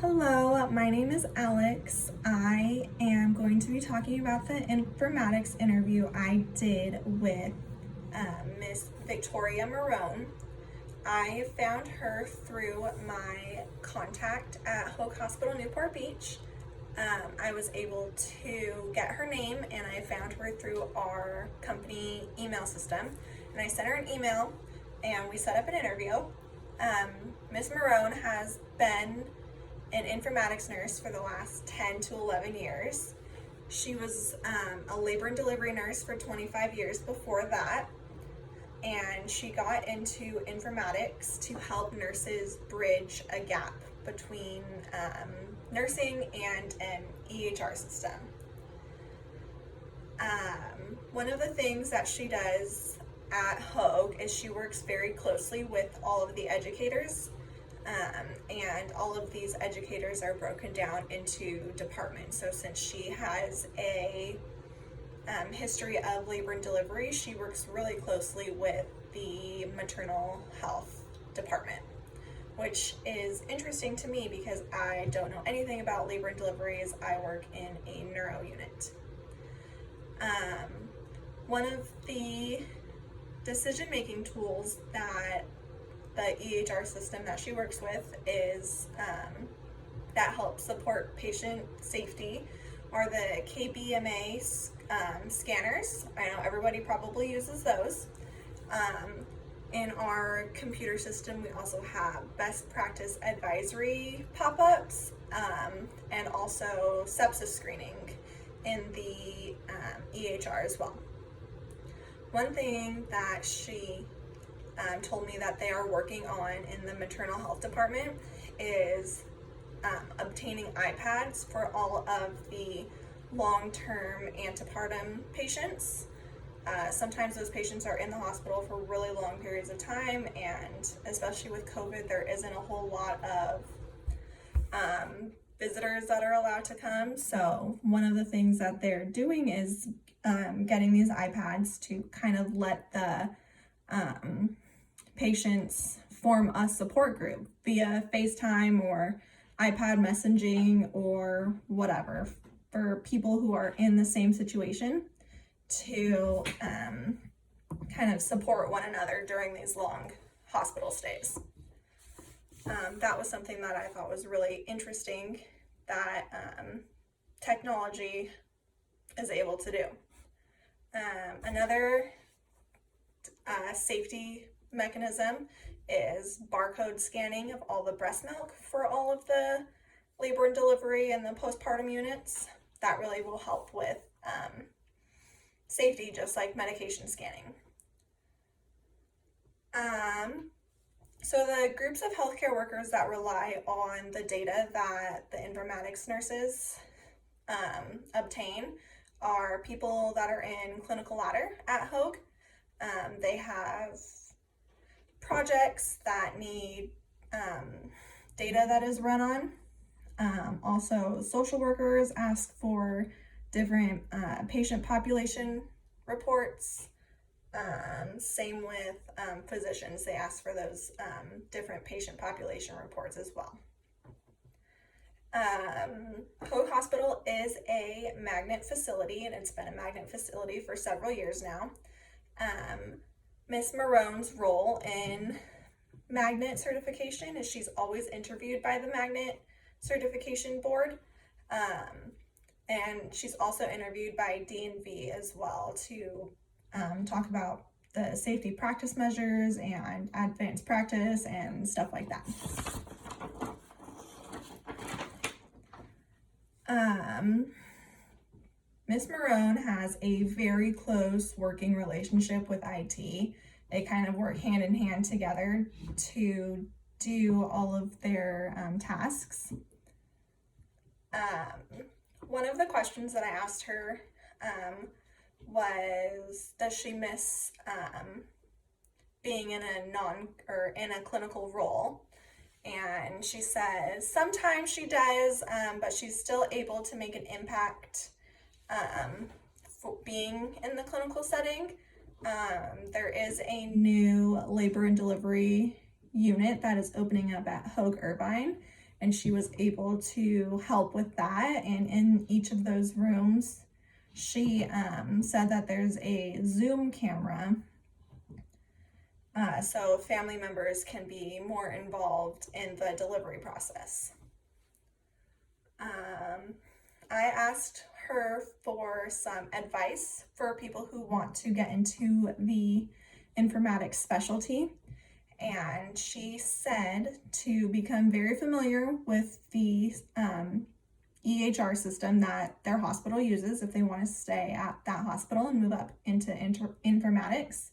Hello, my name is Alex. I am going to be talking about the informatics interview I did with Miss Victoria Marone. I found her through my contact at Hoag Hospital, Newport Beach. I was able to get her name and I found her through our company email system. And I sent her an email and we set up an interview. Miss Marone has been an informatics nurse for the last 10 to 11 years. She was a labor and delivery nurse for 25 years before that, and she got into informatics to help nurses bridge a gap between nursing and an EHR system. One of the things that she does at Hoag is she works very closely with all of the educators. And all of these educators are broken down into departments. So since she has a history of labor and delivery, she works really closely with the maternal health department, which is interesting to me because I don't know anything about labor and deliveries. I work in a neuro unit. One of the decision-making tools that the EHR system that she works with is that helps support patient safety are the KBMA scanners. I know everybody probably uses those. In our computer system, we also have best practice advisory pop-ups and also sepsis screening in the EHR as well. One thing that she told me that they are working on in the maternal health department is obtaining iPads for all of the long-term antepartum patients. Sometimes those patients are in the hospital for really long periods of time, and especially with COVID, there isn't a whole lot of visitors that are allowed to come. So one of the things that they're doing is getting these iPads to kind of let the patients form a support group via FaceTime or iPad messaging or whatever for people who are in the same situation to kind of support one another during these long hospital stays. That was something that I thought was really interesting that technology is able to do. Another safety mechanism is barcode scanning of all the breast milk for all of the labor and delivery and the postpartum units. That really will help with safety, just like medication scanning. So the groups of healthcare workers that rely on the data that the informatics nurses obtain are people that are in clinical ladder at Hoag. They have projects that need data that is run on. Also, social workers ask for different patient population reports. Same with physicians, they ask for those different patient population reports as well. Hoag Hospital is a magnet facility, and it's been a magnet facility for several years now. Miss Marone's role in magnet certification is she's always interviewed by the magnet certification board, and she's also interviewed by D&V as well to talk about the safety practice measures and advanced practice and stuff like that. Miss Marone has a very close working relationship with IT. They kind of work hand in hand together to do all of their tasks. One of the questions that I asked her was, does she miss being in a clinical role? And she says sometimes she does, but she's still able to make an impact for being in the clinical setting. There is a new labor and delivery unit that is opening up at Hoag Irvine, and she was able to help with that. And in each of those rooms, she said that there's a Zoom camera, so family members can be more involved in the delivery process. I asked her for some advice for people who want to get into the informatics specialty, and she said to become very familiar with the EHR system that their hospital uses if they want to stay at that hospital and move up into informatics.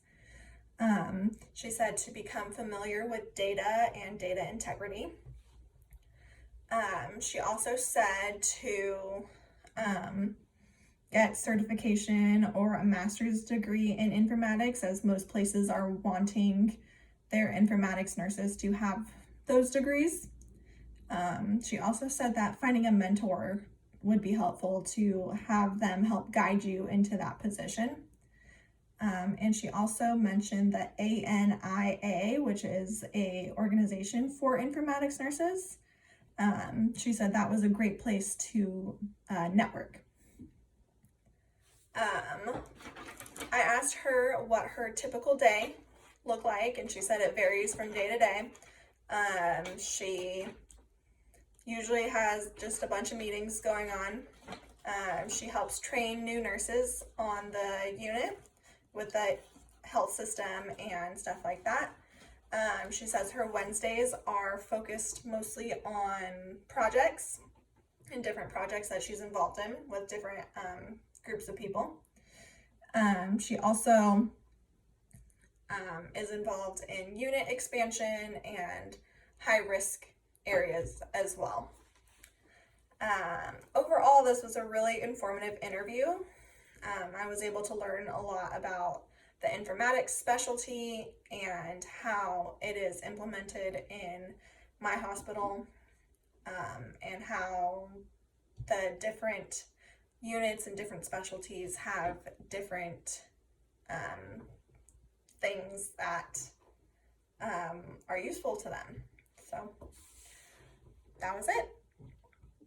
She said to become familiar with data and data integrity. She also said to get certification or a master's degree in informatics, as most places are wanting their informatics nurses to have those degrees. She also said that finding a mentor would be helpful to have them help guide you into that position. And she also mentioned the ANIA, which is an organization for informatics nurses. She said that was a great place to network. I asked her what her typical day looked like, and she said it varies from day to day. She usually has just a bunch of meetings going on. She helps train new nurses on the unit with the health system and stuff like that. She says her Wednesdays are focused mostly on projects and different projects that she's involved in with different groups of people. She also is involved in unit expansion and high risk areas as well. Overall, this was a really informative interview. I was able to learn a lot about the informatics specialty and how it is implemented in my hospital, and how the different units and different specialties have different things that are useful to them. So that was it.